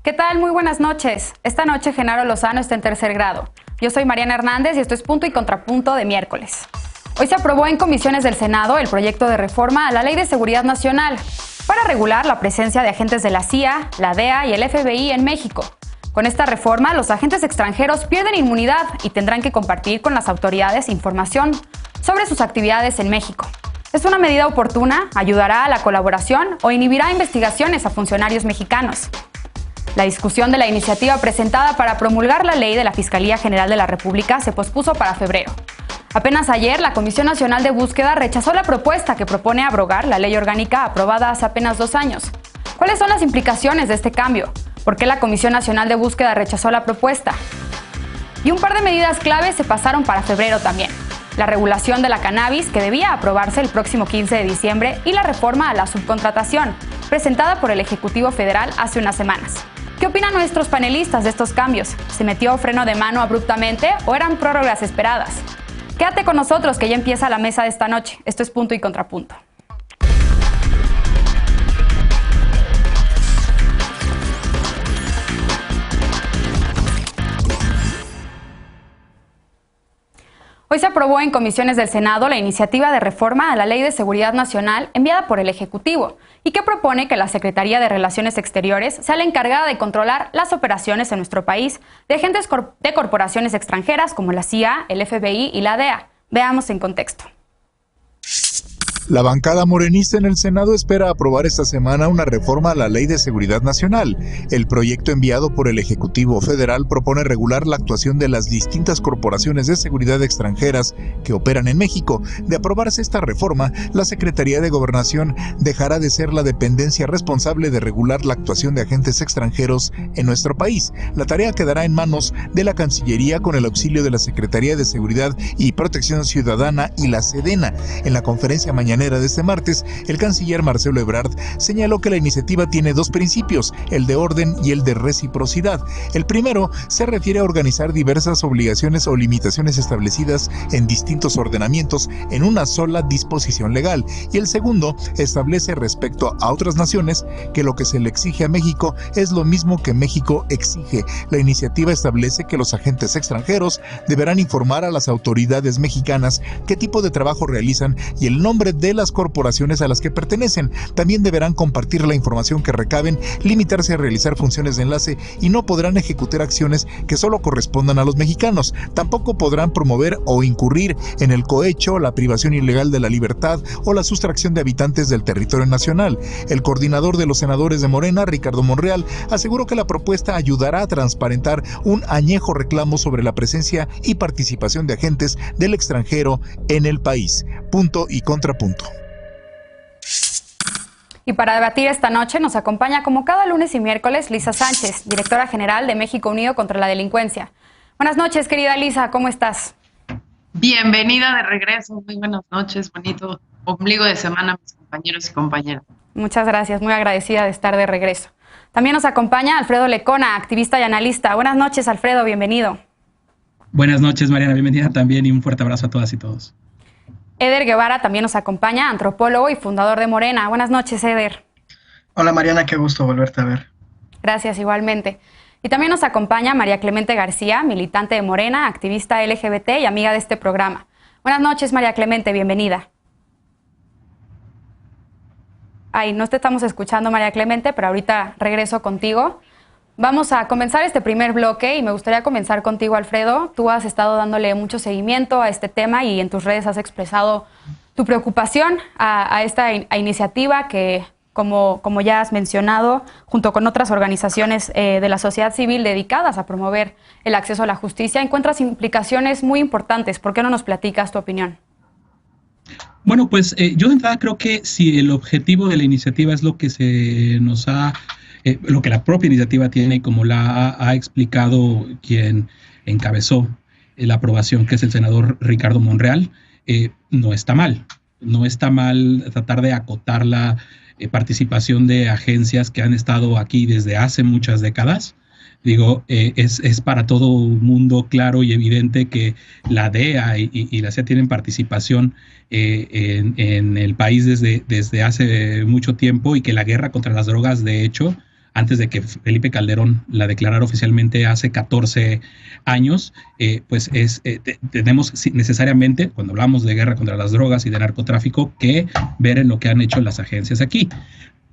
¿Qué tal? Muy buenas noches. Esta noche Genaro Lozano está en tercer grado. Yo soy Mariana Hernández y esto es Punto y Contrapunto de miércoles. Hoy se aprobó en comisiones del Senado el proyecto de reforma a la Ley de Seguridad Nacional para regular la presencia de agentes de la CIA, la DEA y el FBI en México. Con esta reforma, los agentes extranjeros pierden inmunidad y tendrán que compartir con las autoridades información sobre sus actividades en México. ¿Es una medida oportuna? ¿Ayudará a la colaboración o inhibirá investigaciones a funcionarios mexicanos? La discusión de la iniciativa presentada para promulgar la ley de la Fiscalía General de la República se pospuso para febrero. Apenas ayer, la Comisión Nacional de Búsqueda rechazó la propuesta que propone abrogar la ley orgánica aprobada hace apenas 2 años. ¿Cuáles son las implicaciones de este cambio? ¿Por qué la Comisión Nacional de Búsqueda rechazó la propuesta? Y un par de medidas claves se pasaron para febrero también. La regulación de la cannabis, que debía aprobarse el próximo 15 de diciembre, y la reforma a la subcontratación, presentada por el Ejecutivo Federal hace unas semanas. ¿Qué opinan nuestros panelistas de estos cambios? ¿Se metió freno de mano abruptamente o eran prórrogas esperadas? Quédate con nosotros que ya empieza la mesa de esta noche. Esto es Punto y Contrapunto. Hoy se aprobó en comisiones del Senado la iniciativa de reforma a la Ley de Seguridad Nacional enviada por el Ejecutivo y que propone que la Secretaría de Relaciones Exteriores sea la encargada de controlar las operaciones en nuestro país de agentes de corporaciones extranjeras como la CIA, el FBI y la DEA. Veamos en contexto. La bancada morenista en el Senado espera aprobar esta semana una reforma a la Ley de Seguridad Nacional. El proyecto enviado por el Ejecutivo Federal propone regular la actuación de las distintas corporaciones de seguridad extranjeras que operan en México. De aprobarse esta reforma, la Secretaría de Gobernación dejará de ser la dependencia responsable de regular la actuación de agentes extranjeros en nuestro país. La tarea quedará en manos de la Cancillería con el auxilio de la Secretaría de Seguridad y Protección Ciudadana y la Sedena. En la conferencia mañanera de este martes, el canciller Marcelo Ebrard señaló que la iniciativa tiene 2 principios, el de orden y el de reciprocidad. El primero se refiere a organizar diversas obligaciones o limitaciones establecidas en distintos ordenamientos en una sola disposición legal, y el segundo establece respecto a otras naciones que lo que se le exige a México es lo mismo que México exige. La iniciativa establece que los agentes extranjeros deberán informar a las autoridades mexicanas qué tipo de trabajo realizan y el nombre de las corporaciones a las que pertenecen. También deberán compartir la información que recaben, limitarse a realizar funciones de enlace y no podrán ejecutar acciones que solo correspondan a los mexicanos. Tampoco podrán promover o incurrir en el cohecho, la privación ilegal de la libertad o la sustracción de habitantes del territorio nacional. El coordinador de los senadores de Morena, Ricardo Monreal, aseguró que la propuesta ayudará a transparentar un añejo reclamo sobre la presencia y participación de agentes del extranjero en el país. Punto y contrapunto. Y para debatir esta noche nos acompaña como cada lunes y miércoles Lisa Sánchez, directora general de México Unido contra la Delincuencia. Buenas noches, querida Lisa, ¿cómo estás? Bienvenida de regreso, muy buenas noches, bonito ombligo de semana, mis compañeros y compañeras. Muchas gracias, muy agradecida de estar de regreso. También nos acompaña Alfredo Lecona, activista y analista. Buenas noches, Alfredo, bienvenido. Buenas noches, Mariana, bienvenida también y un fuerte abrazo a todas y todos. Eder Guevara también nos acompaña, antropólogo y fundador de Morena. Buenas noches, Eder. Hola, Mariana, qué gusto volverte a ver. Gracias, igualmente. Y también nos acompaña María Clemente García, militante de Morena, activista LGBT y amiga de este programa. Buenas noches, María Clemente, bienvenida. Ay, no te estamos escuchando, María Clemente, pero ahorita regreso contigo. Vamos a comenzar este primer bloque y me gustaría comenzar contigo, Alfredo. Tú has estado dándole mucho seguimiento a este tema y en tus redes has expresado tu preocupación a esta iniciativa que, como ya has mencionado, junto con otras organizaciones de la sociedad civil dedicadas a promover el acceso a la justicia, encuentras implicaciones muy importantes. ¿Por qué no nos platicas tu opinión? Bueno, pues yo de entrada creo que si el objetivo de la iniciativa es lo que se nos ha... lo que la propia iniciativa tiene, como la ha explicado quien encabezó la aprobación, que es el senador Ricardo Monreal, no está mal. No está mal tratar de acotar la participación de agencias que han estado aquí desde hace muchas décadas. Digo, es para todo mundo claro y evidente que la DEA y la CIA tienen participación en el país desde hace mucho tiempo y que la guerra contra las drogas, de hecho, antes de que Felipe Calderón la declarara oficialmente hace 14 años, pues tenemos necesariamente, cuando hablamos de guerra contra las drogas y de narcotráfico, que ver en lo que han hecho las agencias aquí.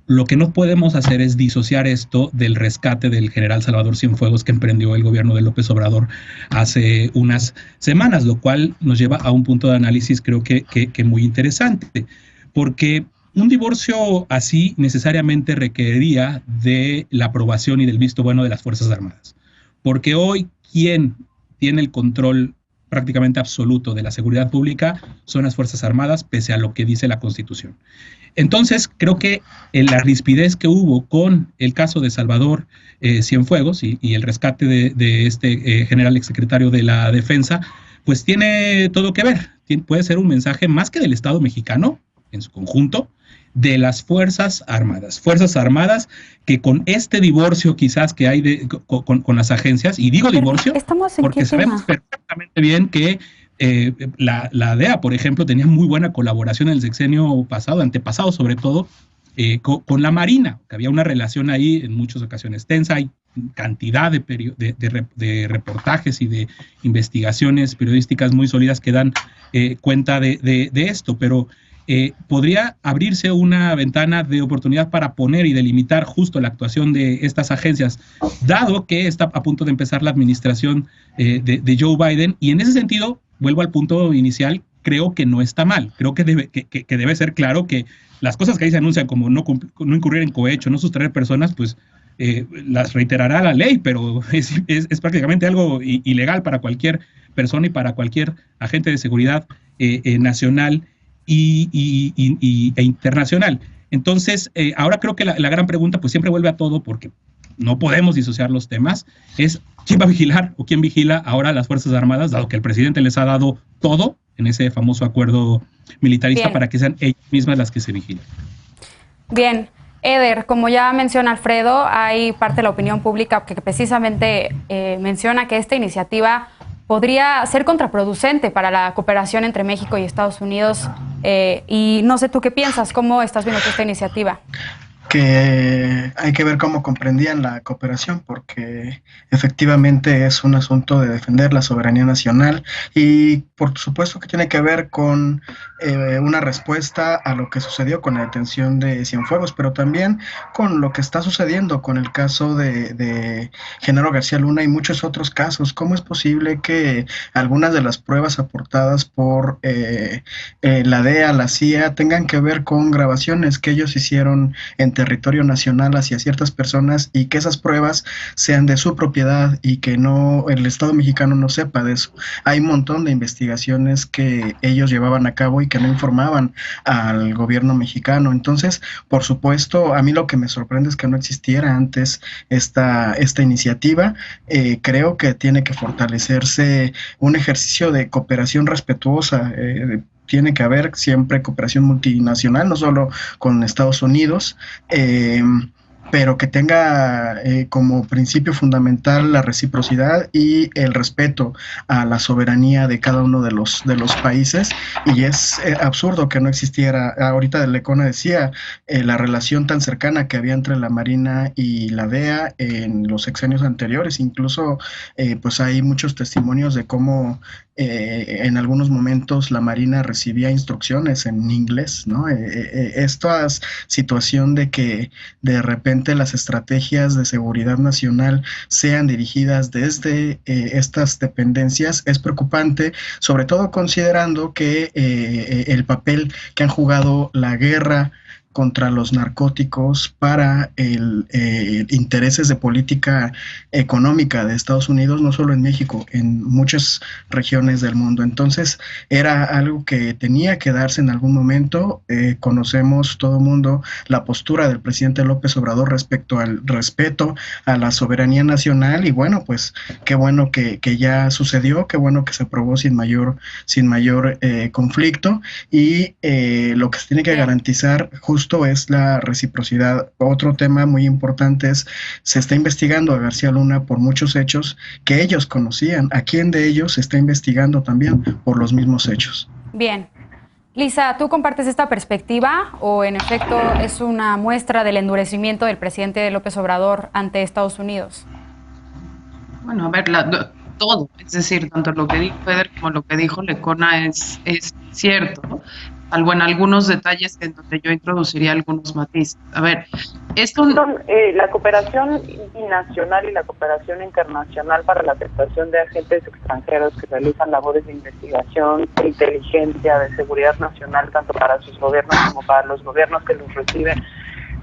Lo que no podemos hacer es disociar esto del rescate del general Salvador Cienfuegos que emprendió el gobierno de López Obrador hace unas semanas, lo cual nos lleva a un punto de análisis creo que muy interesante, porque un divorcio así necesariamente requeriría de la aprobación y del visto bueno de las Fuerzas Armadas, porque hoy quien tiene el control prácticamente absoluto de la seguridad pública son las Fuerzas Armadas, pese a lo que dice la Constitución. Entonces, creo que la rispidez que hubo con el caso de Salvador Cienfuegos y el rescate de este general exsecretario de la Defensa, pues tiene todo que ver. Puede ser un mensaje más que del Estado mexicano en su conjunto, de las Fuerzas Armadas que con este divorcio quizás que hay con las agencias, y digo divorcio porque sabemos perfectamente bien que la DEA, por ejemplo, tenía muy buena colaboración en el sexenio pasado, antepasado sobre todo, con la Marina, que había una relación ahí en muchas ocasiones tensa. Hay cantidad de reportajes y de investigaciones periodísticas muy sólidas que dan cuenta de esto, pero podría abrirse una ventana de oportunidad para poner y delimitar justo la actuación de estas agencias, dado que está a punto de empezar la administración de Joe Biden, y en ese sentido, vuelvo al punto inicial, creo que no está mal. Creo que debe ser claro que las cosas que ahí se anuncian, como no incurrir en cohecho, no sustraer personas, pues las reiterará la ley, pero es prácticamente algo ilegal para cualquier persona y para cualquier agente de seguridad nacional e internacional. Entonces, ahora creo que la gran pregunta pues siempre vuelve a todo, porque no podemos disociar los temas, es quién va a vigilar o quién vigila ahora a las Fuerzas Armadas, dado que el presidente les ha dado todo en ese famoso acuerdo militarista. Bien, para que sean ellas mismas las que se vigilen. Bien, Eder, como ya menciona Alfredo, hay parte de la opinión pública que precisamente menciona que esta iniciativa podría ser contraproducente para la cooperación entre México y Estados Unidos. Y no sé tú qué piensas, ¿cómo estás viendo esta iniciativa? Que hay que ver cómo comprendían la cooperación, porque efectivamente es un asunto de defender la soberanía nacional y por supuesto que tiene que ver con una respuesta a lo que sucedió con la detención de Cienfuegos, pero también con lo que está sucediendo con el caso de Genaro García Luna y muchos otros casos. ¿Cómo es posible que algunas de las pruebas aportadas por la DEA, la CIA, tengan que ver con grabaciones que ellos hicieron en territorio nacional hacia ciertas personas y que esas pruebas sean de su propiedad y que no el Estado mexicano no sepa de eso? Hay un montón de investigaciones que ellos llevaban a cabo y que no informaban al gobierno mexicano. Entonces, por supuesto, a mí lo que me sorprende es que no existiera antes esta iniciativa. Creo que tiene que fortalecerse un ejercicio de cooperación respetuosa. Tiene que haber siempre cooperación multinacional, no solo con Estados Unidos, pero que tenga como principio fundamental la reciprocidad y el respeto a la soberanía de cada uno de los países. Y es absurdo que no existiera. Ahorita Lecona decía la relación tan cercana que había entre la Marina y la DEA en los sexenios anteriores. Incluso pues hay muchos testimonios de cómo en algunos momentos la Marina recibía instrucciones en inglés, ¿no? Esta situación de que de repente las estrategias de seguridad nacional sean dirigidas desde estas dependencias es preocupante, sobre todo considerando que el papel que han jugado la guerra contra los narcóticos para intereses de política económica de Estados Unidos, no solo en México, en muchas regiones del mundo. Entonces, era algo que tenía que darse en algún momento. Conocemos todo el mundo la postura del presidente López Obrador respecto al respeto a la soberanía nacional, y bueno, pues qué bueno que ya sucedió, qué bueno que se aprobó sin mayor conflicto, y lo que se tiene que garantizar justo es la reciprocidad. Otro tema muy importante es, se está investigando a García Luna por muchos hechos que ellos conocían. ¿A quién de ellos se está investigando también por los mismos hechos? Bien. Lisa, ¿tú compartes esta perspectiva o en efecto es una muestra del endurecimiento del presidente López Obrador ante Estados Unidos? Bueno, a ver, todo, es decir, tanto lo que dijo Feder como lo que dijo Lecona es cierto, ¿no? Salvo en algunos detalles en donde yo introduciría algunos matices. A ver, esto... La cooperación binacional y la cooperación internacional para la aceptación de agentes extranjeros que realizan labores de investigación, de inteligencia, de seguridad nacional, tanto para sus gobiernos como para los gobiernos que los reciben,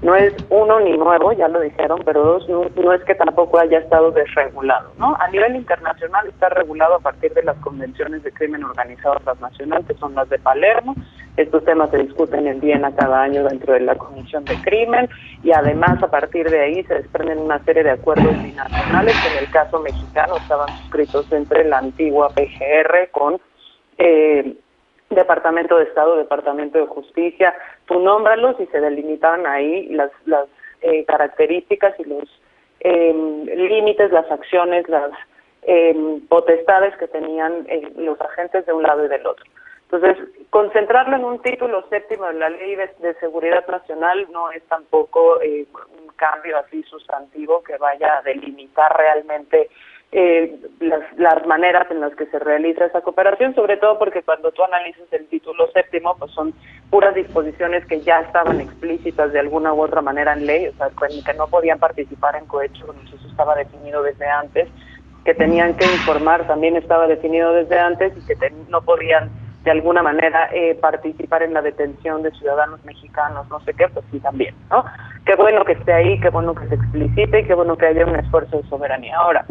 no es uno ni nuevo, ya lo dijeron, pero dos, no es que tampoco haya estado desregulado, ¿no? A nivel internacional está regulado a partir de las convenciones de crimen organizado transnacional, que son las de Palermo. Estos temas se discuten en Viena cada año dentro de la Comisión de Crimen, y además a partir de ahí se desprenden una serie de acuerdos binacionales que en el caso mexicano estaban suscritos entre la antigua PGR con Departamento de Estado, Departamento de Justicia, tú nómbralos, y se delimitaban ahí las características y los límites, las acciones, las potestades que tenían los agentes de un lado y del otro. Entonces, concentrarlo en un título séptimo de la Ley de Seguridad Nacional no es tampoco un cambio así sustantivo que vaya a delimitar realmente las maneras en las que se realiza esa cooperación, sobre todo porque cuando tú analizas el título séptimo, pues son puras disposiciones que ya estaban explícitas de alguna u otra manera en ley, o sea, que no podían participar en cohecho, eso estaba definido desde antes, que tenían que informar también estaba definido desde antes, y que no podían de alguna manera participar en la detención de ciudadanos mexicanos, no sé qué, pues sí también, ¿no? Qué bueno que esté ahí, qué bueno que se explicite y qué bueno que haya un esfuerzo de soberanía. Ahora,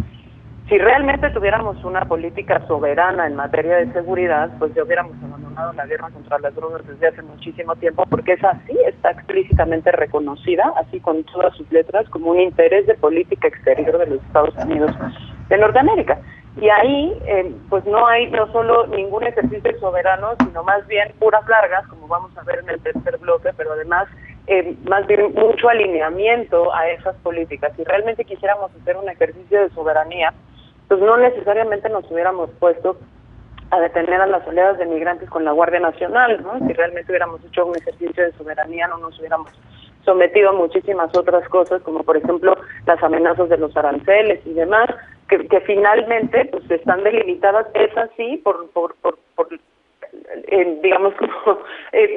si realmente tuviéramos una política soberana en materia de seguridad, pues ya hubiéramos abandonado la guerra contra las drogas desde hace muchísimo tiempo, porque esa sí está explícitamente reconocida, así con todas sus letras, como un interés de política exterior de los Estados Unidos de Norteamérica. Y ahí, pues no hay no solo ningún ejercicio soberano, sino más bien puras largas, como vamos a ver en el tercer bloque, pero además más bien mucho alineamiento a esas políticas. Si realmente quisiéramos hacer un ejercicio de soberanía, pues no necesariamente nos hubiéramos puesto a detener a las oleadas de migrantes con la Guardia Nacional, ¿no? Si realmente hubiéramos hecho un ejercicio de soberanía, no nos hubiéramos sometido a muchísimas otras cosas, como por ejemplo las amenazas de los aranceles y demás, que finalmente pues están delimitadas, es así, por digamos como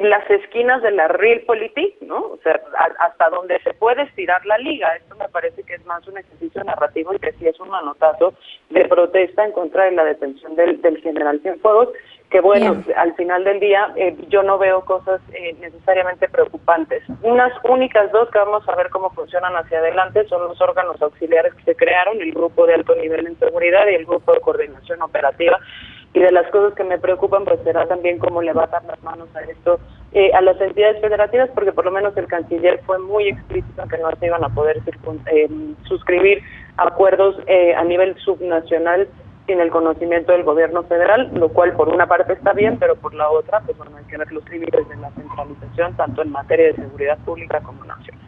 las esquinas de la realpolitik, ¿no? O sea, hasta donde se puede estirar la liga. Esto me parece que es más un ejercicio narrativo y que sí es un manotazo de protesta en contra de la detención del general Cienfuegos, que bueno, bien, al final del día yo no veo cosas necesariamente preocupantes. Unas únicas dos que vamos a ver cómo funcionan hacia adelante son los órganos auxiliares que se crearon, el grupo de alto nivel en seguridad y el grupo de coordinación operativa. Y de las cosas que me preocupan, pues será también cómo le va a dar las manos a esto a las entidades federativas, porque por lo menos el canciller fue muy explícito en que no se iban a poder suscribir acuerdos a nivel subnacional sin el conocimiento del gobierno federal, lo cual por una parte está bien, pero por la otra, pues bueno, hay que ver los límites de la centralización, tanto en materia de seguridad pública como nacional.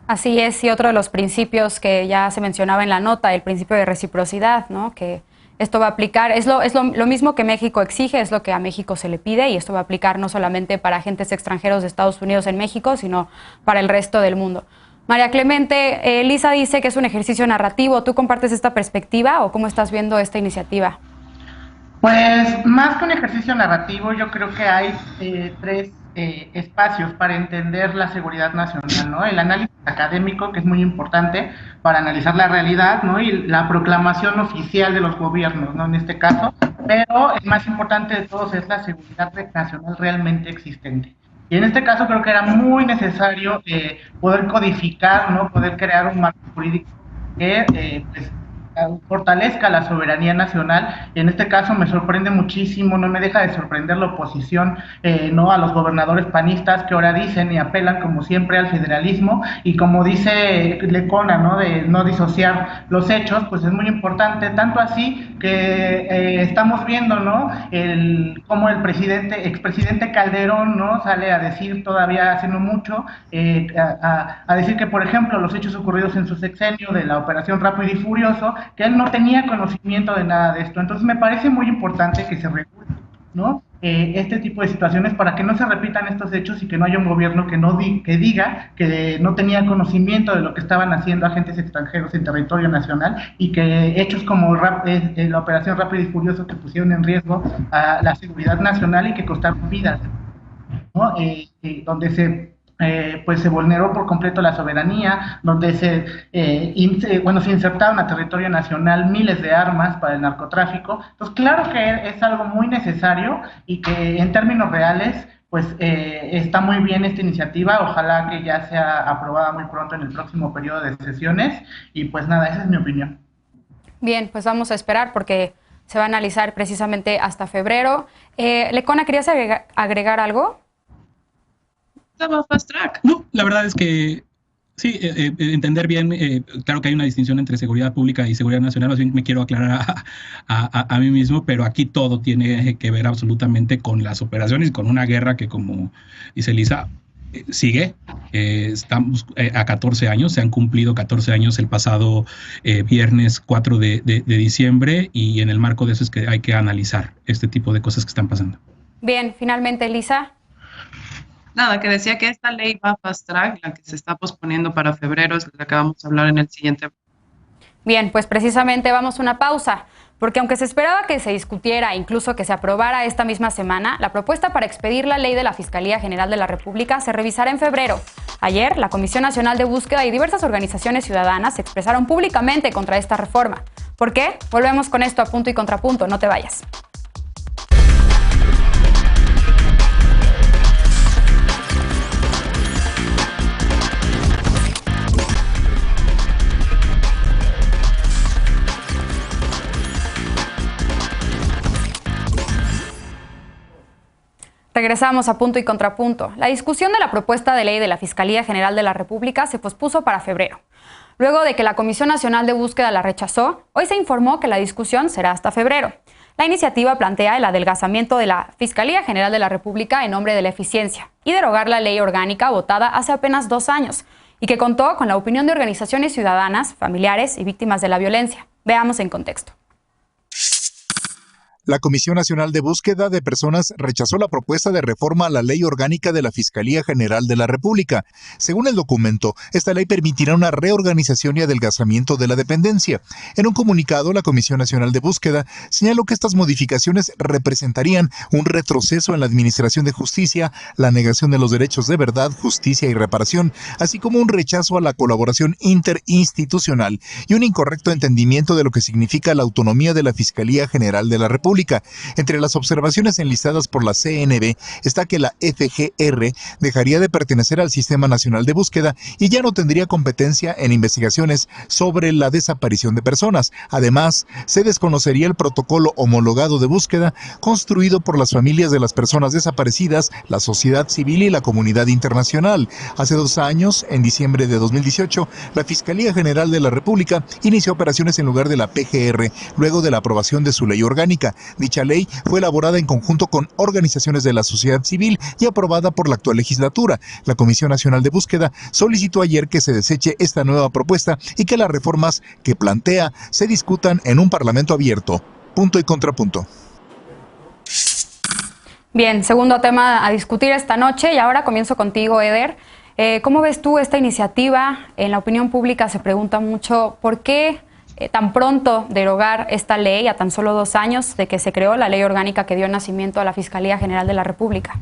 Así es, y otro de los principios que ya se mencionaba en la nota, el principio de reciprocidad, ¿no? Que esto va a aplicar, es lo mismo que México exige, es lo que a México se le pide, y esto va a aplicar no solamente para agentes extranjeros de Estados Unidos en México, sino para el resto del mundo. María Clemente, Lisa dice que es un ejercicio narrativo. ¿Tú compartes esta perspectiva o cómo estás viendo esta iniciativa? Pues más que un ejercicio narrativo, yo creo que hay tres espacios para entender la seguridad nacional, ¿no? El análisis académico, que es muy importante para analizar la realidad, ¿no? Y la proclamación oficial de los gobiernos, ¿no? En este caso, pero el más importante de todos es la seguridad nacional realmente existente. Y en este caso creo que era muy necesario poder codificar, ¿no? Poder crear un marco jurídico que pues, fortalezca la soberanía nacional. En este caso me sorprende muchísimo, no me deja de sorprender la oposición, no, a los gobernadores panistas que ahora dicen y apelan como siempre al federalismo, y como dice Lecona, ¿no? De no disociar los hechos, pues es muy importante, tanto así que estamos viendo, ¿no? Cómo el expresidente Calderón, ¿no? Sale a decir todavía hace no mucho, a decir que, por ejemplo, los hechos ocurridos en su sexenio de la operación Rápido y Furioso, que él no tenía conocimiento de nada de esto. Entonces me parece muy importante que se regule, ¿no? este tipo de situaciones para que no se repitan estos hechos y que no haya un gobierno que diga que no tenía conocimiento de lo que estaban haciendo agentes extranjeros en territorio nacional y que hechos como la operación Rápido y Furioso que pusieron en riesgo a la seguridad nacional y que costaron vidas, ¿no? Donde se vulneró por completo la soberanía, donde se insertaron a territorio nacional miles de armas para el narcotráfico. Entonces, claro que es algo muy necesario y que en términos reales, pues está muy bien esta iniciativa. Ojalá que ya sea aprobada muy pronto en el próximo periodo de sesiones. Y pues nada, esa es mi opinión. Bien, pues vamos a esperar porque se va a analizar precisamente hasta febrero. Lecona, ¿querías agregar algo? Fast track. No, la verdad es que sí, entender bien, claro que hay una distinción entre seguridad pública y seguridad nacional, más bien me quiero aclarar a mí mismo, pero aquí todo tiene que ver absolutamente con las operaciones y con una guerra que, como dice Lisa, sigue. Estamos a 14 años, se han cumplido 14 años el pasado viernes 4 de diciembre, y en el marco de eso es que hay que analizar este tipo de cosas que están pasando. Bien, finalmente, Lisa. Nada, que decía que esta ley va a fast track, la que se está posponiendo para febrero, es la que vamos a hablar en el siguiente. Bien, pues precisamente vamos a una pausa, porque aunque se esperaba que se discutiera, incluso que se aprobara esta misma semana, la propuesta para expedir la ley de la Fiscalía General de la República se revisará en febrero. Ayer, la Comisión Nacional de Búsqueda y diversas organizaciones ciudadanas se expresaron públicamente contra esta reforma. ¿Por qué? Volvemos con esto a Punto y Contrapunto, no te vayas. Regresamos a Punto y Contrapunto. La discusión de la propuesta de ley de la Fiscalía General de la República se pospuso para febrero. Luego de que la Comisión Nacional de Búsqueda la rechazó, hoy se informó que la discusión será hasta febrero. La iniciativa plantea el adelgazamiento de la Fiscalía General de la República en nombre de la eficiencia y derogar la ley orgánica votada hace apenas 2 años y que contó con la opinión de organizaciones ciudadanas, familiares y víctimas de la violencia. Veamos en contexto. La Comisión Nacional de Búsqueda de Personas rechazó la propuesta de reforma a la Ley Orgánica de la Fiscalía General de la República. Según el documento, esta ley permitirá una reorganización y adelgazamiento de la dependencia. En un comunicado, la Comisión Nacional de Búsqueda señaló que estas modificaciones representarían un retroceso en la administración de justicia, la negación de los derechos de verdad, justicia y reparación, así como un rechazo a la colaboración interinstitucional y un incorrecto entendimiento de lo que significa la autonomía de la Fiscalía General de la República. Entre las observaciones enlistadas por la CNB está que la FGR dejaría de pertenecer al Sistema Nacional de Búsqueda y ya no tendría competencia en investigaciones sobre la desaparición de personas. Además, se desconocería el protocolo homologado de búsqueda construido por las familias de las personas desaparecidas, la sociedad civil y la comunidad internacional. Hace 2 años, en diciembre de 2018, la Fiscalía General de la República inició operaciones en lugar de la PGR, luego de la aprobación de su ley orgánica. Dicha ley fue elaborada en conjunto con organizaciones de la sociedad civil y aprobada por la actual legislatura. La Comisión Nacional de Búsqueda solicitó ayer que se deseche esta nueva propuesta y que las reformas que plantea se discutan en un parlamento abierto. Punto y contrapunto. Bien, segundo tema a discutir esta noche, y ahora comienzo contigo, Eder. ¿Cómo ves tú esta iniciativa? En la opinión pública se pregunta mucho por qué tan pronto derogar esta ley a tan solo 2 años de que se creó la ley orgánica que dio nacimiento a la Fiscalía General de la República.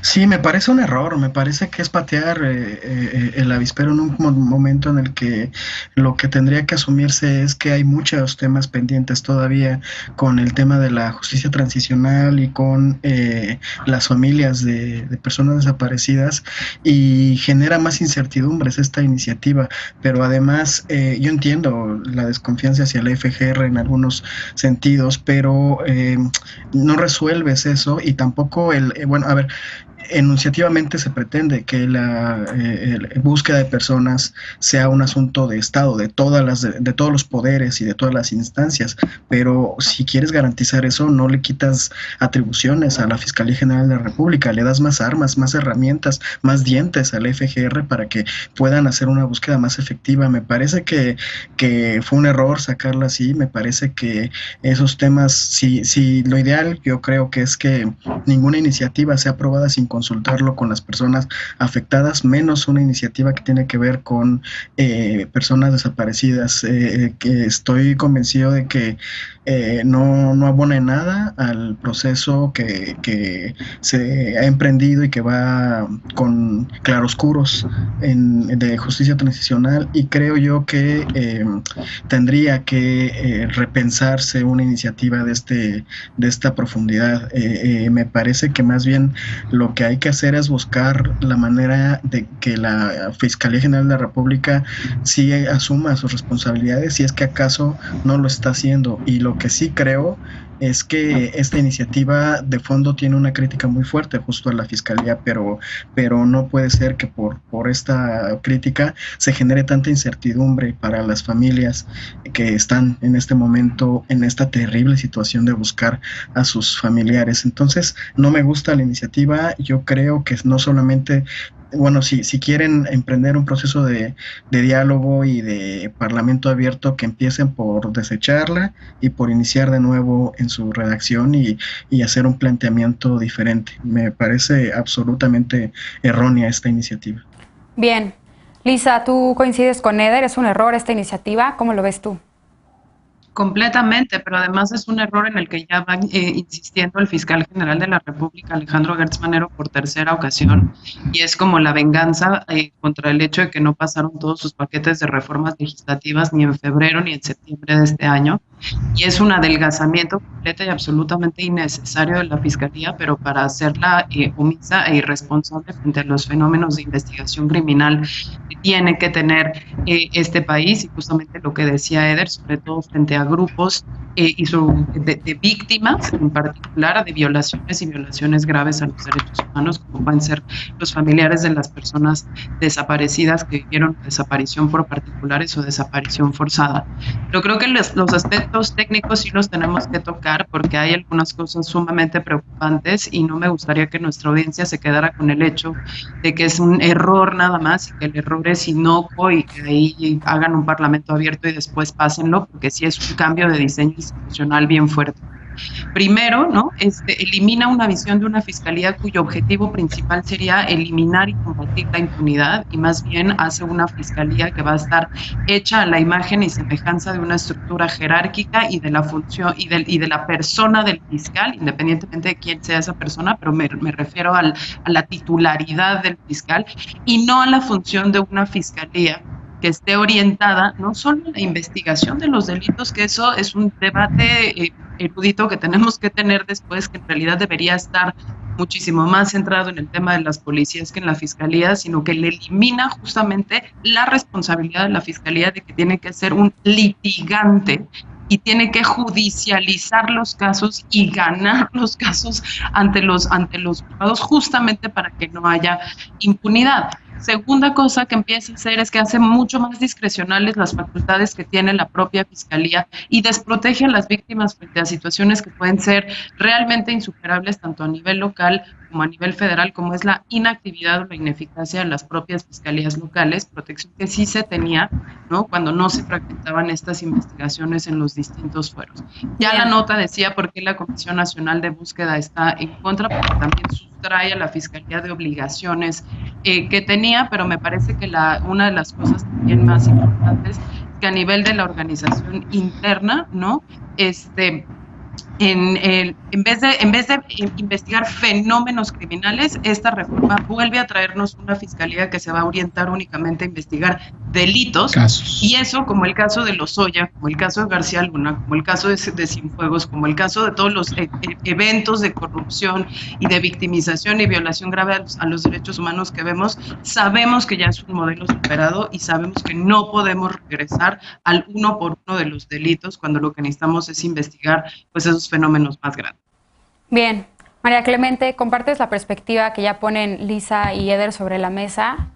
Sí, me parece un error, me parece que es patear el avispero en un momento en el que lo que tendría que asumirse es que hay muchos temas pendientes todavía con el tema de la justicia transicional y con las familias de personas desaparecidas, y genera más incertidumbres esta iniciativa, pero además yo entiendo la desconfianza hacia la FGR en algunos sentidos, pero no resuelves eso y tampoco bueno, a ver, enunciativamente se pretende que la búsqueda de personas sea un asunto de Estado, de todos los poderes y de todas las instancias, pero si quieres garantizar eso, no le quitas atribuciones a la Fiscalía General de la República, le das más armas, más herramientas, más dientes al FGR para que puedan hacer una búsqueda más efectiva. Me parece que fue un error sacarla así, me parece que esos temas, si lo ideal yo creo que es que ninguna iniciativa sea aprobada sin consultarlo con las personas afectadas, menos una iniciativa que tiene que ver con personas desaparecidas, que estoy convencido de que no abona en nada al proceso que se ha emprendido y que va con claroscuros de justicia transicional, y creo yo que tendría que repensarse una iniciativa de esta profundidad. Me parece que más bien lo que hay que hacer es buscar la manera de que la Fiscalía General de la República sí asuma sus responsabilidades, si es que acaso no lo está haciendo. Y lo que sí creo es que esta iniciativa de fondo tiene una crítica muy fuerte justo a la Fiscalía, pero no puede ser que por esta crítica se genere tanta incertidumbre para las familias que están en este momento en esta terrible situación de buscar a sus familiares. Entonces, no me gusta la iniciativa. Yo creo que no solamente... Bueno, si quieren emprender un proceso de diálogo y de parlamento abierto, que empiecen por desecharla y por iniciar de nuevo en su redacción y hacer un planteamiento diferente. Me parece absolutamente errónea esta iniciativa. Bien. Lisa, ¿tú coincides con Eder? ¿Es un error esta iniciativa? ¿Cómo lo ves tú? Completamente, pero además es un error en el que ya va insistiendo el fiscal general de la República, Alejandro Gertz Manero, por tercera ocasión, y es como la venganza contra el hecho de que no pasaron todos sus paquetes de reformas legislativas ni en febrero ni en septiembre de este año, y es un adelgazamiento completo y absolutamente innecesario de la Fiscalía, pero para hacerla omisa e irresponsable frente a los fenómenos de investigación criminal que tiene que tener este país, y justamente lo que decía Eder, sobre todo frente a grupos de víctimas, en particular de violaciones y violaciones graves a los derechos humanos, como pueden ser los familiares de las personas desaparecidas que vivieron desaparición por particulares o desaparición forzada. Pero creo que los aspectos técnicos sí los tenemos que tocar, porque hay algunas cosas sumamente preocupantes y no me gustaría que nuestra audiencia se quedara con el hecho de que es un error nada más y que el error es inocuo y que ahí hagan un parlamento abierto y después pásenlo, porque sí es un cambio de diseño institucional bien fuerte. Primero, ¿no? Elimina una visión de una fiscalía cuyo objetivo principal sería eliminar y combatir la impunidad, y más bien hace una fiscalía que va a estar hecha a la imagen y semejanza de una estructura jerárquica y de la función y de la persona del fiscal, independientemente de quién sea esa persona, pero me refiero a la titularidad del fiscal y no a la función de una fiscalía que esté orientada no solo a la investigación de los delitos, que eso es un debate erudito que tenemos que tener después, que en realidad debería estar muchísimo más centrado en el tema de las policías que en la fiscalía, sino que le elimina justamente la responsabilidad de la fiscalía de que tiene que ser un litigante y tiene que judicializar los casos y ganar los casos ante los juzgados, justamente para que no haya impunidad. Segunda cosa que empieza a hacer es que hace mucho más discrecionales las facultades que tiene la propia Fiscalía y desprotege a las víctimas frente a situaciones que pueden ser realmente insuperables tanto a nivel local como a nivel federal, como es la inactividad o la ineficacia de las propias fiscalías locales, protección que sí se tenía, ¿no?, cuando no se fragmentaban estas investigaciones en los distintos fueros. Ya la nota decía por qué la Comisión Nacional de Búsqueda está en contra, porque también sustrae a la Fiscalía de obligaciones que tenía, pero me parece que una de las cosas también más importantes es que a nivel de la organización interna, ¿no?, en vez de investigar fenómenos criminales, esta reforma vuelve a traernos una fiscalía que se va a orientar únicamente a investigar delitos, casos. Y eso, como el caso de Lozoya, como el caso de García Luna, como el caso de Cienfuegos, como el caso de todos los eventos de corrupción y de victimización y violación grave a los derechos humanos que vemos, sabemos que ya es un modelo superado y sabemos que no podemos regresar al uno por uno de los delitos cuando lo que necesitamos es investigar pues esos fenómenos más grandes. Bien, María Clemente, ¿compartes la perspectiva que ya ponen Lisa y Eder sobre la mesa?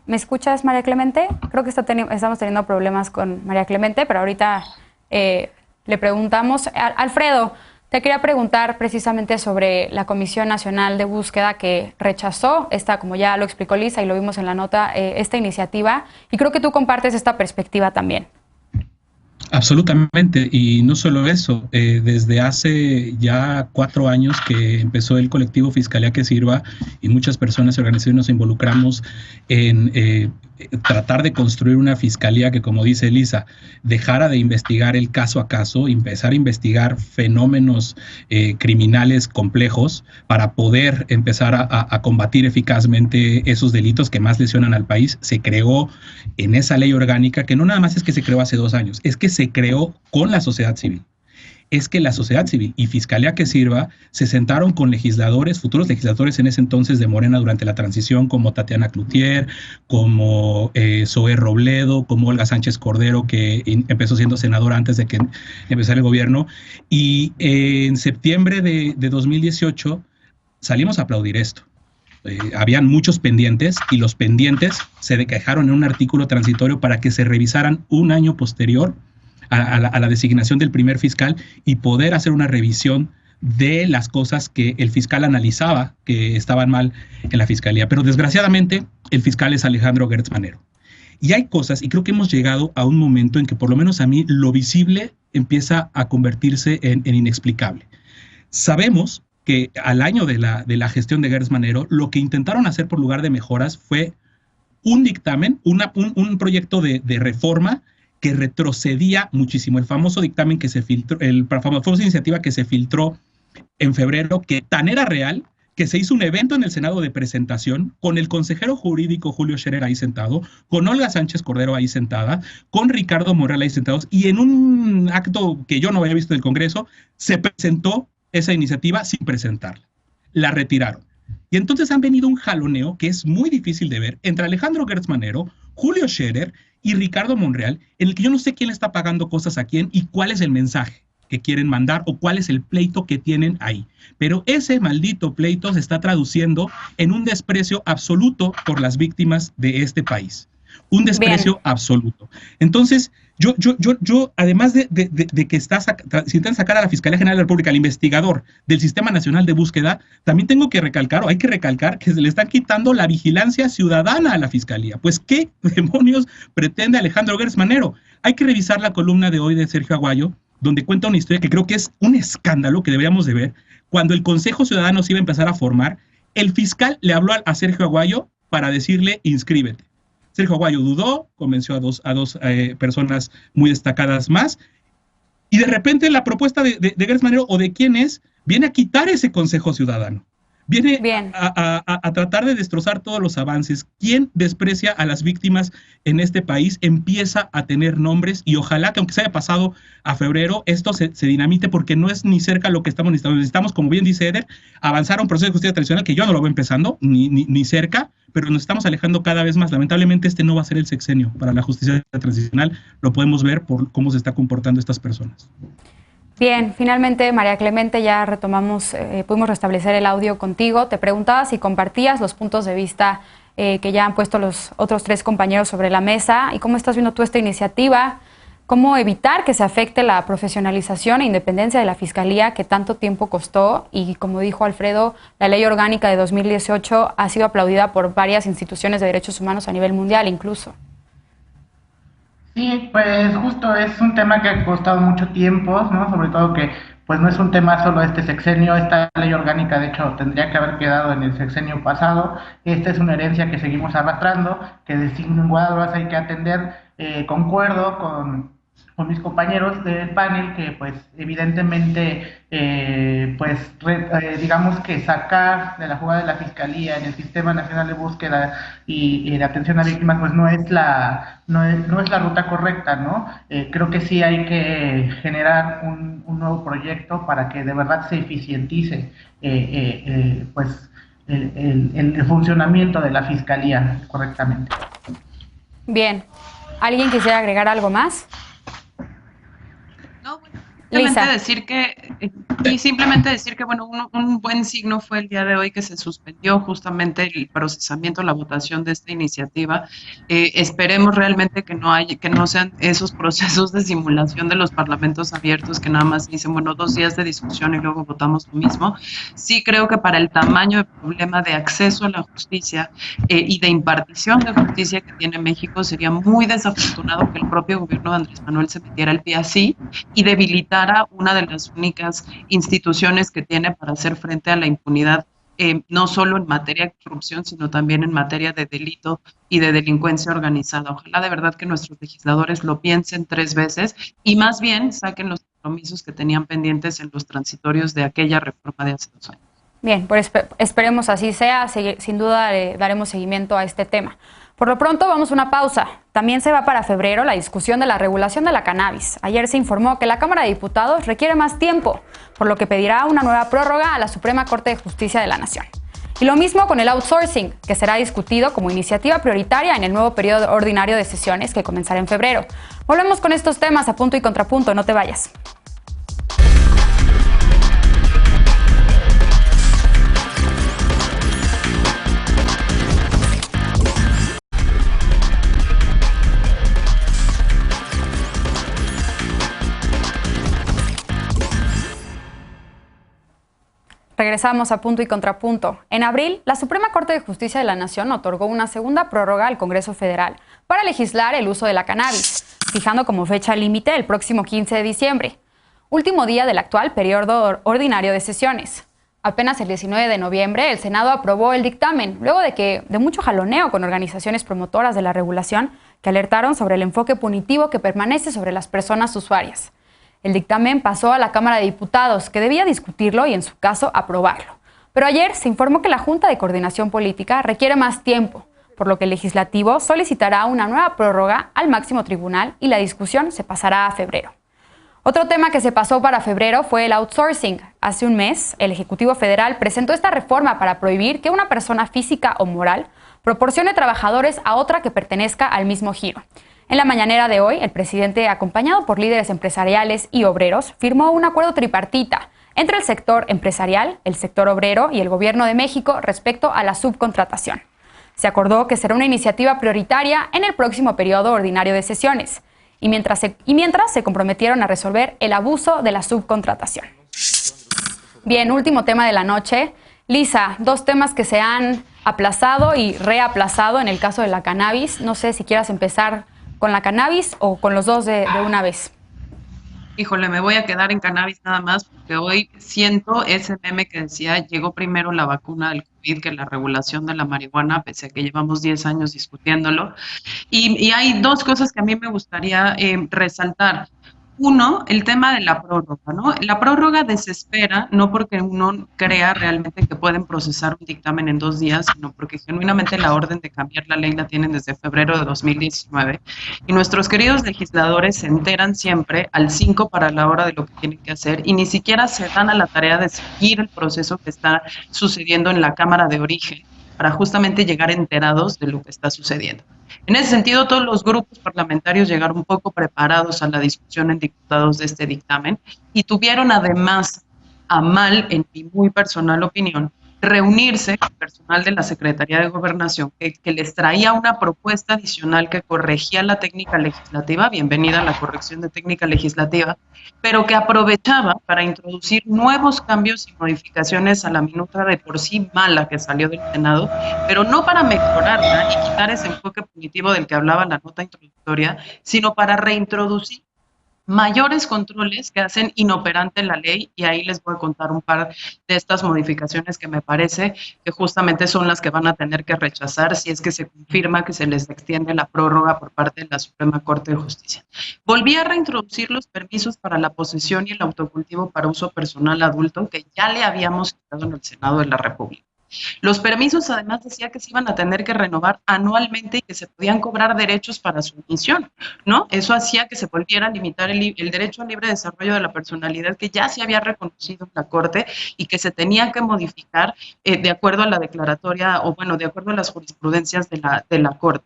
¿Me escuchas, María Clemente? Creo que estamos teniendo problemas con María Clemente, pero ahorita le preguntamos. Alfredo, te quería preguntar precisamente sobre la Comisión Nacional de Búsqueda que rechazó como ya lo explicó Lisa y lo vimos en la nota, esta iniciativa, y creo que tú compartes esta perspectiva también. Absolutamente, y no solo eso, desde hace ya 4 años que empezó el colectivo Fiscalía que Sirva y muchas personas y organizaciones nos involucramos en tratar de construir una fiscalía que, como dice Elisa, dejara de investigar el caso a caso, empezar a investigar fenómenos criminales complejos para poder empezar a combatir eficazmente esos delitos que más lesionan al país. Se creó en esa ley orgánica, que no nada más es que se creó hace 2 años, es que se creó con la sociedad civil. Es que la sociedad civil y Fiscalía que Sirva se sentaron con legisladores, futuros legisladores en ese entonces de Morena durante la transición, como Tatiana Cloutier, como Zoé Robledo, como Olga Sánchez Cordero, que empezó siendo senadora antes de que empezara el gobierno. Y en septiembre de 2018 salimos a aplaudir esto. Habían muchos pendientes y los pendientes se decajaron en un artículo transitorio para que se revisaran un año posterior a la designación del primer fiscal y poder hacer una revisión de las cosas que el fiscal analizaba que estaban mal en la fiscalía. Pero desgraciadamente el fiscal es Alejandro Gertz Manero. Y hay cosas, y creo que hemos llegado a un momento en que por lo menos a mí lo visible empieza a convertirse en inexplicable. Sabemos que al año de la gestión de Gertz Manero, lo que intentaron hacer por lugar de mejoras fue un dictamen, un proyecto de reforma que retrocedía muchísimo. El famoso dictamen que se filtró, la famosa iniciativa que se filtró en febrero, que tan era real que se hizo un evento en el Senado de presentación con el consejero jurídico Julio Scherer ahí sentado, con Olga Sánchez Cordero ahí sentada, con Ricardo Monreal ahí sentados, y en un acto que yo no había visto del Congreso, se presentó esa iniciativa sin presentarla. La retiraron. Y entonces han venido un jaloneo que es muy difícil de ver entre Alejandro Gertz Manero, Julio Scherer y Ricardo Monreal, en el que yo no sé quién le está pagando cosas a quién y cuál es el mensaje que quieren mandar o cuál es el pleito que tienen ahí. Pero ese maldito pleito se está traduciendo en un desprecio absoluto por las víctimas de este país. Un desprecio absoluto. Entonces, yo además de que intentan sacar a la Fiscalía General de la República, al investigador del Sistema Nacional de Búsqueda, también tengo que recalcar, o hay que recalcar, que se le están quitando la vigilancia ciudadana a la Fiscalía. Pues, ¿qué demonios pretende Alejandro Gertz Manero? Hay que revisar la columna de hoy de Sergio Aguayo, donde cuenta una historia que creo que es un escándalo que deberíamos de ver. Cuando el Consejo Ciudadano se iba a empezar a formar, el fiscal le habló a Sergio Aguayo para decirle, inscríbete. Sergio Aguayo dudó, convenció a dos personas muy destacadas más, y de repente la propuesta de Gertz Manero, o de quién es, viene a quitar ese Consejo Ciudadano. Viene a tratar de destrozar todos los avances. ¿Quién desprecia a las víctimas en este país? Empieza a tener nombres, y ojalá que aunque se haya pasado a febrero, esto se dinamite, porque no es ni cerca lo que estamos necesitando. Necesitamos, como bien dice Eder, avanzar a un proceso de justicia tradicional que yo no lo veo empezando, ni cerca, pero nos estamos alejando cada vez más. Lamentablemente este no va a ser el sexenio para la justicia transicional. Lo podemos ver por cómo se está comportando estas personas. Bien, finalmente, María Clemente, ya retomamos, pudimos restablecer el audio contigo. Te preguntaba si compartías los puntos de vista que ya han puesto los otros 3 compañeros sobre la mesa, y cómo estás viendo tú esta iniciativa, cómo evitar que se afecte la profesionalización e independencia de la Fiscalía que tanto tiempo costó, y como dijo Alfredo, la ley orgánica de 2018 ha sido aplaudida por varias instituciones de derechos humanos a nivel mundial incluso. Sí, pues justo es un tema que ha costado mucho tiempo, ¿no? Sobre todo que pues no es un tema solo de este sexenio. Esta ley orgánica de hecho tendría que haber quedado en el sexenio pasado. Esta es una herencia que seguimos arrastrando, que de sin duda hay que atender. Concuerdo con mis compañeros del panel que pues evidentemente digamos que sacar de la jugada de la Fiscalía en el Sistema Nacional de Búsqueda y de atención a víctimas pues no es la ruta correcta, ¿no? Creo que sí hay que generar un nuevo proyecto para que de verdad se eficientice el funcionamiento de la Fiscalía correctamente. Bien, ¿alguien quisiera agregar algo más? No, simplemente decir que Y simplemente decir que, bueno, un buen signo fue el día de hoy que se suspendió justamente el procesamiento, la votación de esta iniciativa. Esperemos realmente que no sean esos procesos de simulación de los parlamentos abiertos que nada más dicen, bueno, 2 días de discusión y luego votamos lo mismo. Sí creo que para el tamaño de problema de acceso a la justicia y de impartición de justicia que tiene México, sería muy desafortunado que el propio gobierno de Andrés Manuel se metiera el pie así y debilitara una de las únicas instituciones que tiene para hacer frente a la impunidad, no solo en materia de corrupción, sino también en materia de delito y de delincuencia organizada. Ojalá de verdad que nuestros legisladores lo piensen 3 veces y más bien saquen los compromisos que tenían pendientes en los transitorios de aquella reforma de hace 2 años. Bien, pues esperemos así sea, sin duda daremos seguimiento a este tema. Por lo pronto vamos a una pausa. También se va para febrero la discusión de la regulación de la cannabis. Ayer se informó que la Cámara de Diputados requiere más tiempo, por lo que pedirá una nueva prórroga a la Suprema Corte de Justicia de la Nación. Y lo mismo con el outsourcing, que será discutido como iniciativa prioritaria en el nuevo periodo ordinario de sesiones que comenzará en febrero. Volvemos con estos temas a punto y contrapunto, no te vayas. Regresamos a punto y contrapunto. En abril, la Suprema Corte de Justicia de la Nación otorgó una segunda prórroga al Congreso Federal para legislar el uso de la cannabis, fijando como fecha límite el próximo 15 de diciembre, último día del actual periodo ordinario de sesiones. Apenas el 19 de noviembre, el Senado aprobó el dictamen, luego de mucho jaloneo con organizaciones promotoras de la regulación que alertaron sobre el enfoque punitivo que permanece sobre las personas usuarias. El dictamen pasó a la Cámara de Diputados, que debía discutirlo y, en su caso, aprobarlo. Pero ayer se informó que la Junta de Coordinación Política requiere más tiempo, por lo que el Legislativo solicitará una nueva prórroga al máximo tribunal y la discusión se pasará a febrero. Otro tema que se pasó para febrero fue el outsourcing. Hace un mes, el Ejecutivo Federal presentó esta reforma para prohibir que una persona física o moral proporcione trabajadores a otra que pertenezca al mismo giro. En la mañanera de hoy, el presidente, acompañado por líderes empresariales y obreros, firmó un acuerdo tripartita entre el sector empresarial, el sector obrero y el Gobierno de México respecto a la subcontratación. Se acordó que será una iniciativa prioritaria en el próximo periodo ordinario de sesiones y mientras se comprometieron a resolver el abuso de la subcontratación. Bien, último tema de la noche. Lisa, 2 temas que se han aplazado y reaplazado en el caso de la cannabis. No sé si quieras empezar con la cannabis o con los dos de una vez. Híjole, me voy a quedar en cannabis nada más porque hoy siento ese meme que decía llegó primero la vacuna del COVID que la regulación de la marihuana, pese a que llevamos 10 años discutiéndolo. Y hay 2 cosas que a mí me gustaría resaltar. Uno, el tema de la prórroga, ¿no? La prórroga desespera, no porque uno crea realmente que pueden procesar un dictamen en 2 días, sino porque genuinamente la orden de cambiar la ley la tienen desde febrero de 2019. Y nuestros queridos legisladores se enteran siempre al 5 para la hora de lo que tienen que hacer y ni siquiera se dan a la tarea de seguir el proceso que está sucediendo en la Cámara de Origen para justamente llegar enterados de lo que está sucediendo. En ese sentido, todos los grupos parlamentarios llegaron un poco preparados a la discusión en diputados de este dictamen y tuvieron además a mal, en mi muy personal opinión, reunirse con personal de la Secretaría de Gobernación que les traía una propuesta adicional que corregía la técnica legislativa, bienvenida a la corrección de técnica legislativa, pero que aprovechaba para introducir nuevos cambios y modificaciones a la minuta de por sí mala que salió del Senado, pero no para mejorarla y quitar ese enfoque punitivo del que hablaba la nota introductoria, sino para reintroducir mayores controles que hacen inoperante la ley, y ahí les voy a contar un par de estas modificaciones que me parece que justamente son las que van a tener que rechazar si es que se confirma que se les extiende la prórroga por parte de la Suprema Corte de Justicia. Volví a reintroducir los permisos para la posesión y el autocultivo para uso personal adulto que ya le habíamos quitado en el Senado de la República. Los permisos además decía que se iban a tener que renovar anualmente y que se podían cobrar derechos para su emisión, ¿no? Eso hacía que se volviera a limitar el derecho al libre desarrollo de la personalidad que ya se había reconocido en la Corte y que se tenía que modificar de acuerdo a la declaratoria o, bueno, de acuerdo a las jurisprudencias de la Corte.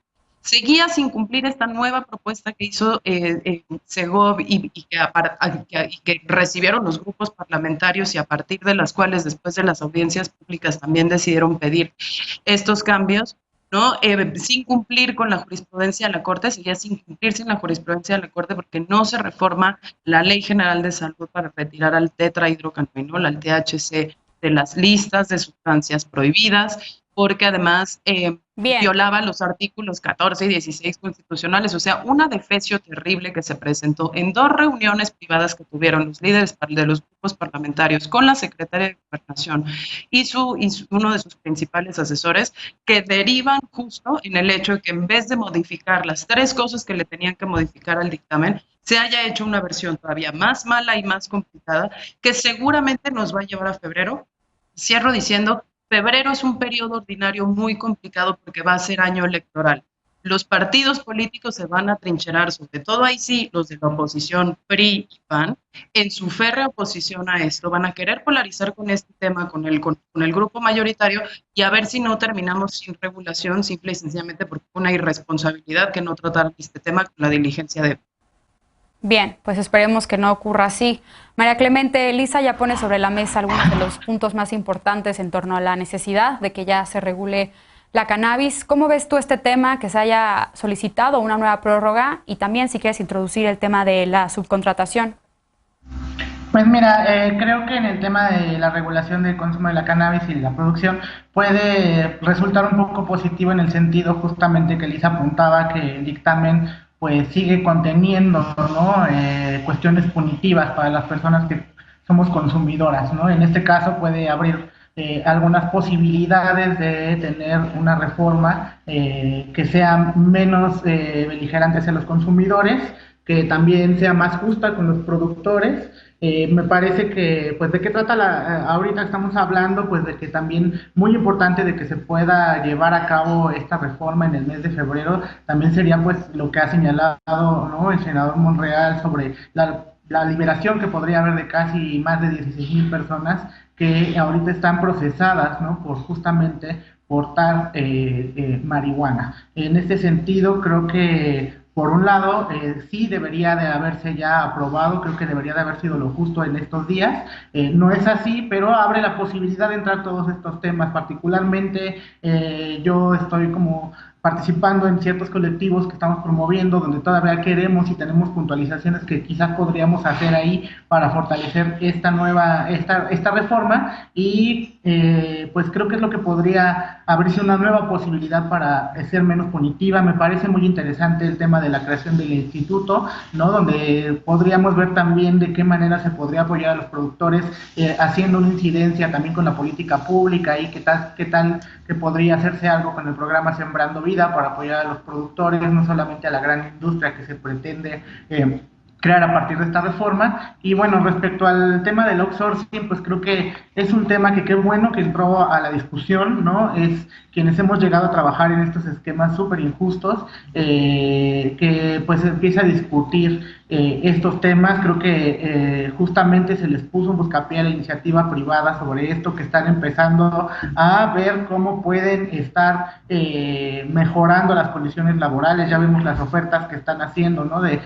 seguía sin cumplir esta nueva propuesta que hizo Segov y que recibieron los grupos parlamentarios y a partir de las cuales después de las audiencias públicas también decidieron pedir estos cambios, ¿no? Sin cumplir con la jurisprudencia de la Corte, seguía sin cumplirse en la jurisprudencia de la Corte porque no se reforma la Ley General de Salud para retirar al tetrahidrocannabinol, al THC, de las listas de sustancias prohibidas, porque además violaba los artículos 14 y 16 constitucionales, o sea, una defecio terrible que se presentó en 2 reuniones privadas que tuvieron los líderes de los grupos parlamentarios con la secretaria de Gobernación y uno de sus principales asesores, que derivan justo en el hecho de que en vez de modificar las 3 cosas que le tenían que modificar al dictamen, se haya hecho una versión todavía más mala y más complicada, que seguramente nos va a llevar a febrero. Cierro diciendo, febrero es un periodo ordinario muy complicado porque va a ser año electoral. Los partidos políticos se van a trincherar, sobre todo ahí sí, los de la oposición, PRI y PAN, en su férrea oposición a esto, van a querer polarizar con este tema, con el grupo mayoritario, y a ver si no terminamos sin regulación, simple y sencillamente porque fue una irresponsabilidad que no tratar este tema con la diligencia de... Bien, pues esperemos que no ocurra así. María Clemente, Lisa ya pone sobre la mesa algunos de los puntos más importantes en torno a la necesidad de que ya se regule la cannabis. ¿Cómo ves tú este tema, que se haya solicitado una nueva prórroga? Y también si quieres introducir el tema de la subcontratación. Pues mira, creo que en el tema de la regulación del consumo de la cannabis y la producción puede resultar un poco positivo en el sentido justamente que Lisa apuntaba, que el dictamen pues sigue conteniendo, ¿no? Cuestiones punitivas para las personas que somos consumidoras, ¿no? En este caso puede abrir algunas posibilidades de tener una reforma que sea menos beligerante hacia los consumidores, que también sea más justa con los productores. Me parece que, pues, ¿de qué trata ahorita estamos hablando? Pues de que también muy importante de que se pueda llevar a cabo esta reforma en el mes de febrero, también sería pues lo que ha señalado, ¿no?, el senador Monreal sobre la liberación que podría haber de casi más de 16,000 personas que ahorita están procesadas, ¿no?, por justamente portar marihuana. En este sentido, creo que por un lado, sí debería de haberse ya aprobado, creo que debería de haber sido lo justo en estos días. No es así, pero abre la posibilidad de entrar todos estos temas. Particularmente, yo estoy como participando en ciertos colectivos que estamos promoviendo, donde todavía queremos y tenemos puntualizaciones que quizás podríamos hacer ahí para fortalecer esta reforma, y pues creo que es lo que podría abrirse una nueva posibilidad para ser menos punitiva. Me parece muy interesante el tema de la creación del instituto, ¿no?, donde podríamos ver también de qué manera se podría apoyar a los productores, haciendo una incidencia también con la política pública, y qué tal que podría hacerse algo con el programa Sembrando Vida para apoyar a los productores, no solamente a la gran industria que se pretende crear a partir de esta reforma. Y bueno, respecto al tema del outsourcing, pues creo que es un tema que qué bueno que entró a la discusión, ¿no? Es quienes hemos llegado a trabajar en estos esquemas súper injustos, que pues empieza a discutir estos temas. Creo que justamente se les puso un buscapié a la iniciativa privada sobre esto, que están empezando a ver cómo pueden estar mejorando las condiciones laborales. Ya vemos las ofertas que están haciendo, ¿no?, de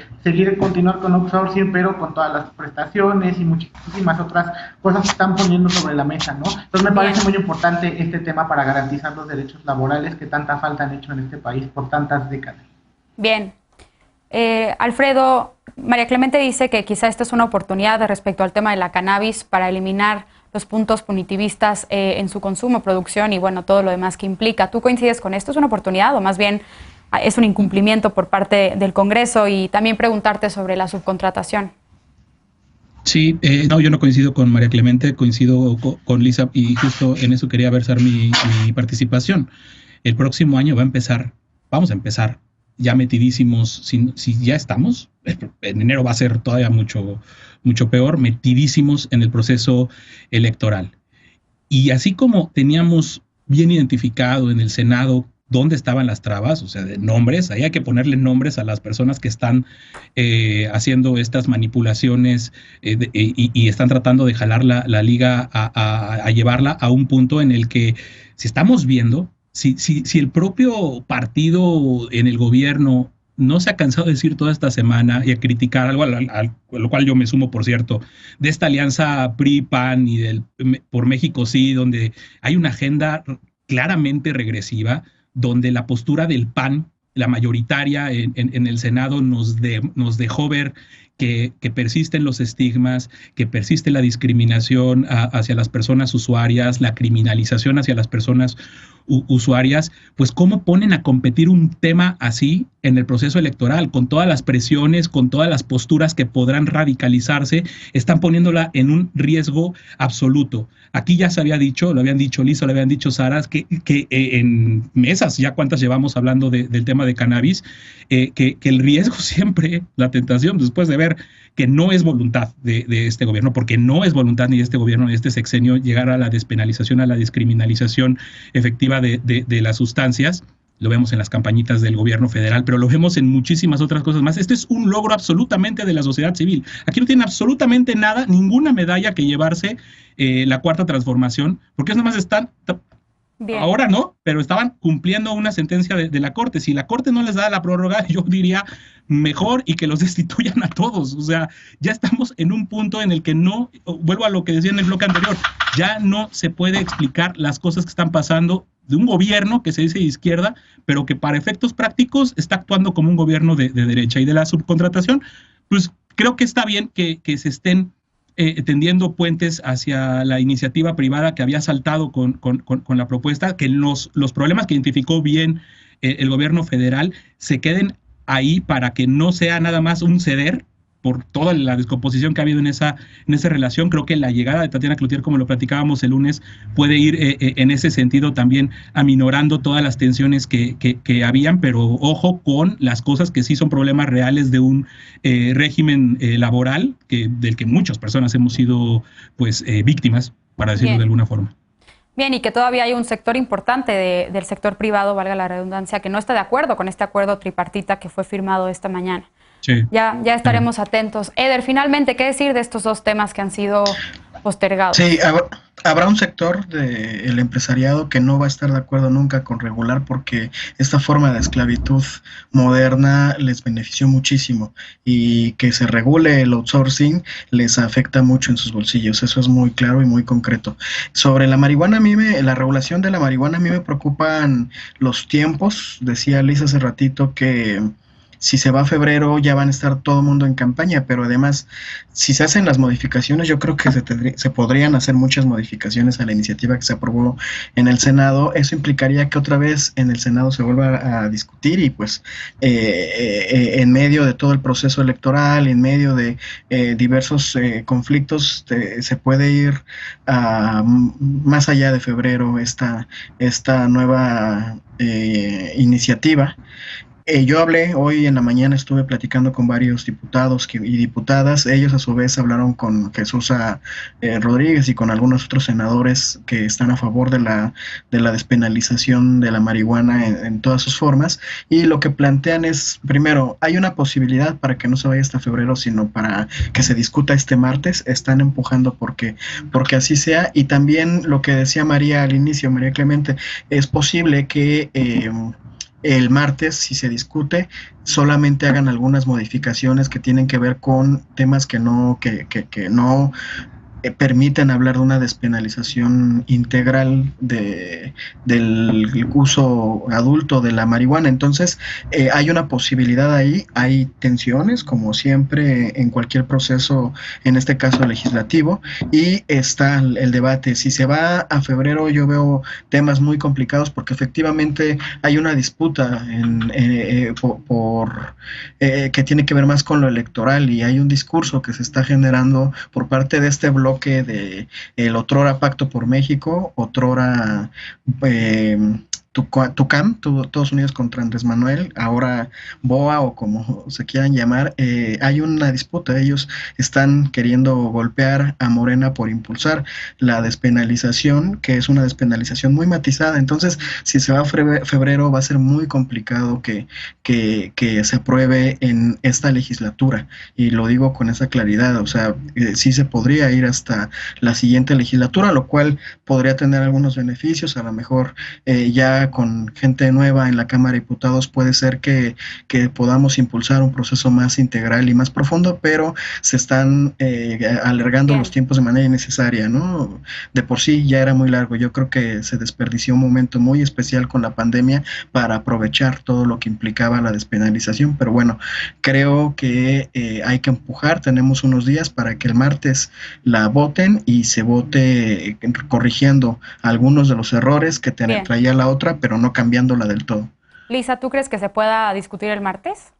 continuar con outsourcing, pero con todas las prestaciones y muchísimas otras cosas que están poniendo sobre la mesa, ¿no? Entonces me parece muy importante este tema para garantizar los derechos laborales que tanta falta han hecho en este país por tantas décadas. Bien. Alfredo, María Clemente dice que quizá esta es una oportunidad respecto al tema de la cannabis para eliminar los puntos punitivistas en su consumo, producción y bueno, todo lo demás que implica. ¿Tú coincides con esto? ¿Es una oportunidad o más bien es un incumplimiento por parte del Congreso? Y también preguntarte sobre la subcontratación. Sí, no, yo no coincido con María Clemente, coincido con Lisa, y justo en eso quería versar mi participación. El próximo año vamos a empezar ya metidísimos, si ya estamos, en enero va a ser todavía mucho peor, metidísimos en el proceso electoral. Y así como teníamos bien identificado en el Senado dónde estaban las trabas, o sea, de nombres, ahí hay que ponerle nombres a las personas que están haciendo estas manipulaciones y están tratando de jalar la liga a llevarla a un punto en el que, si estamos viendo si el propio partido en el gobierno no se ha cansado de decir toda esta semana y a criticar algo, a lo cual yo me sumo, por cierto, de esta alianza PRI-PAN y del Por México Sí, donde hay una agenda claramente regresiva, donde la postura del PAN, la mayoritaria en el Senado, nos dejó ver que persisten los estigmas, que persiste la discriminación hacia las personas usuarias, la criminalización hacia las personas usuarias, pues cómo ponen a competir un tema así en el proceso electoral, con todas las presiones, con todas las posturas que podrán radicalizarse, están poniéndola en un riesgo absoluto. Aquí ya se había dicho, lo habían dicho Lisa, lo habían dicho Sara, que en mesas, ya cuántas llevamos hablando del tema de cannabis, que el riesgo siempre, la tentación, después de ver que no es voluntad de este gobierno, porque no es voluntad ni de este gobierno ni de este sexenio llegar a la despenalización, a la descriminalización efectiva de las sustancias. Lo vemos en las campañitas del gobierno federal, pero lo vemos en muchísimas otras cosas más. Este es un logro absolutamente de la sociedad civil. Aquí no tiene absolutamente nada, ninguna medalla que llevarse la Cuarta Transformación, porque es nomás están... Bien. Ahora no, pero estaban cumpliendo una sentencia de la Corte. Si la Corte no les da la prórroga, yo diría mejor y que los destituyan a todos. O sea, ya estamos en un punto en el que no, vuelvo a lo que decía en el bloque anterior, ya no se puede explicar las cosas que están pasando de un gobierno que se dice de izquierda, pero que para efectos prácticos está actuando como un gobierno de derecha. Y de la subcontratación, pues creo que está bien que se estén tendiendo puentes hacia la iniciativa privada que había saltado con la propuesta, que los problemas que identificó bien el gobierno federal se queden ahí para que no sea nada más un ceder por toda la descomposición que ha habido en esa relación. Creo que la llegada de Tatiana Cloutier, como lo platicábamos el lunes, puede ir en ese sentido también aminorando todas las tensiones que habían, pero ojo con las cosas que sí son problemas reales de un régimen laboral del que muchas personas hemos sido pues víctimas, para decirlo Bien. de alguna forma. Bien, y que todavía hay un sector importante del sector privado, valga la redundancia, que no está de acuerdo con este acuerdo tripartita que fue firmado esta mañana. Sí. Ya estaremos atentos. Eder, finalmente, ¿qué decir de estos dos temas que han sido postergados? Sí, habrá un sector del empresariado que no va a estar de acuerdo nunca con regular, porque esta forma de esclavitud moderna les benefició muchísimo, y que se regule el outsourcing les afecta mucho en sus bolsillos. Eso es muy claro y muy concreto. Sobre la marihuana, la regulación de la marihuana, a mí me preocupan los tiempos. Decía Lisa hace ratito que si se va a febrero ya van a estar todo el mundo en campaña, pero además, si se hacen las modificaciones, yo creo que se podrían hacer muchas modificaciones a la iniciativa que se aprobó en el Senado. Eso implicaría que otra vez en el Senado se vuelva a discutir, y pues en medio de todo el proceso electoral, en medio de diversos conflictos, se puede ir más allá de febrero esta nueva iniciativa. Yo hablé hoy en la mañana, estuve platicando con varios diputados y diputadas. Ellos a su vez hablaron con Jesús Rodríguez y con algunos otros senadores que están a favor de la despenalización de la marihuana en todas sus formas, y lo que plantean es, primero, hay una posibilidad para que no se vaya hasta febrero, sino para que se discuta este martes. Están empujando porque así sea. Y también lo que decía María al inicio, María Clemente, es posible que el martes, si se discute, solamente hagan algunas modificaciones que tienen que ver con temas que no permiten hablar de una despenalización integral del uso adulto de la marihuana. Entonces, hay una posibilidad ahí, hay tensiones, como siempre en cualquier proceso, en este caso legislativo, y está el debate. Si se va a febrero, yo veo temas muy complicados, porque efectivamente hay una disputa que tiene que ver más con lo electoral, y hay un discurso que se está generando por parte de este bloque de el otrora Pacto por México, otrora TUCAM, Todos Unidos contra Andrés Manuel, ahora BOA, o como se quieran llamar. Hay una disputa. Ellos están queriendo golpear a Morena por impulsar la despenalización, que es una despenalización muy matizada. Entonces, si se va a febrero, va a ser muy complicado que se apruebe en esta legislatura, y lo digo con esa claridad. O sea, sí se podría ir hasta la siguiente legislatura, lo cual podría tener algunos beneficios. A lo mejor ya ahora con gente nueva en la Cámara de Diputados puede ser que podamos impulsar un proceso más integral y más profundo, pero se están alargando los tiempos de manera innecesaria, ¿no? De por sí ya era muy largo. Yo creo que se desperdició un momento muy especial con la pandemia para aprovechar todo lo que implicaba la despenalización, pero bueno, creo que hay que empujar. Tenemos unos días para que el martes la voten y se vote corrigiendo algunos de los errores que traía la otra, pero no cambiándola del todo. Lisa, ¿tú crees que se pueda discutir el martes?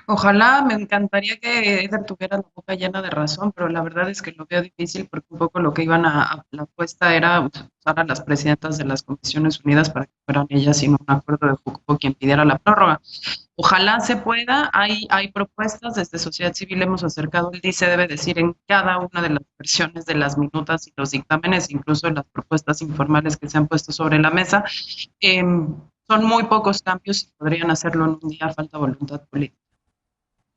Ojalá, me encantaría que Eder tuviera la boca llena de razón, pero la verdad es que lo veo difícil porque un poco lo que iban la apuesta era usar a las presidentas de las Comisiones Unidas para que fueran ellas sin un acuerdo de Jucopo quien pidiera la prórroga. Ojalá se pueda, hay propuestas, desde sociedad civil hemos acercado el dice debe decir en cada una de las versiones de las minutas y los dictámenes, incluso en las propuestas informales que se han puesto sobre la mesa. Son muy pocos cambios y podrían hacerlo en un día, falta voluntad política.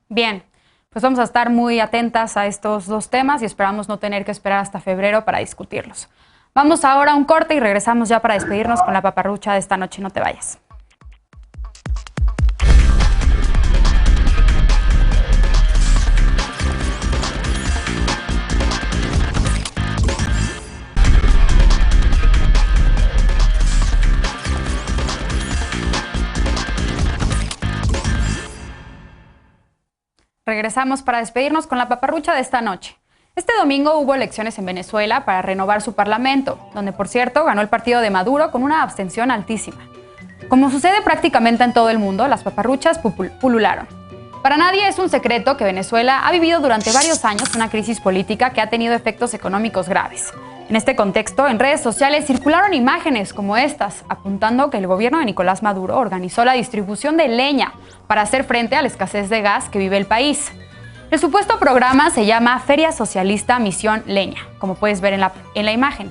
Bien, pues vamos a estar muy atentas a estos dos temas y esperamos no tener que esperar hasta febrero para discutirlos. Vamos ahora a un corte y regresamos ya para despedirnos con la paparrucha de esta noche. No te vayas. Regresamos para despedirnos con la paparrucha de esta noche. Este domingo hubo elecciones en Venezuela para renovar su parlamento, donde por cierto ganó el partido de Maduro con una abstención altísima. Como sucede prácticamente en todo el mundo, las paparruchas pulularon. Para nadie es un secreto que Venezuela ha vivido durante varios años una crisis política que ha tenido efectos económicos graves. En este contexto, en redes sociales circularon imágenes como estas, apuntando que el gobierno de Nicolás Maduro organizó la distribución de leña para hacer frente a la escasez de gas que vive el país. El supuesto programa se llama Feria Socialista Misión Leña, como puedes ver en la imagen.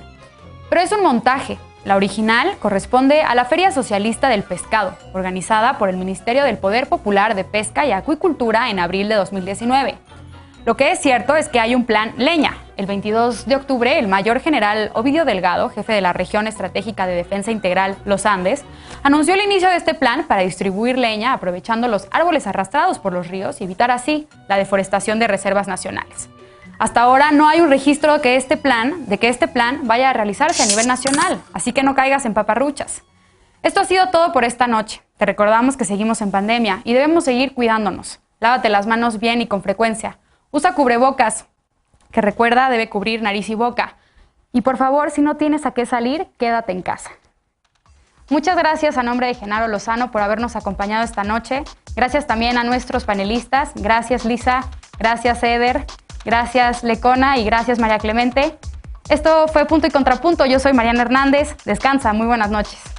Pero es un montaje. La original corresponde a la Feria Socialista del Pescado, organizada por el Ministerio del Poder Popular de Pesca y Acuicultura en abril de 2019. Lo que es cierto es que hay un plan Leña. El 22 de octubre, el mayor general Ovidio Delgado, jefe de la Región Estratégica de Defensa Integral Los Andes, anunció el inicio de este plan para distribuir leña aprovechando los árboles arrastrados por los ríos y evitar así la deforestación de reservas nacionales. Hasta ahora no hay un registro de que este plan vaya a realizarse a nivel nacional, así que no caigas en paparruchas. Esto ha sido todo por esta noche. Te recordamos que seguimos en pandemia y debemos seguir cuidándonos. Lávate las manos bien y con frecuencia. Usa cubrebocas, que recuerda debe cubrir nariz y boca. Y por favor, si no tienes a qué salir, quédate en casa. Muchas gracias a nombre de Genaro Lozano por habernos acompañado esta noche. Gracias también a nuestros panelistas. Gracias Lisa, gracias Eder, gracias Lecona y gracias María Clemente. Esto fue Punto y Contrapunto. Yo soy Mariana Hernández. Descansa, muy buenas noches.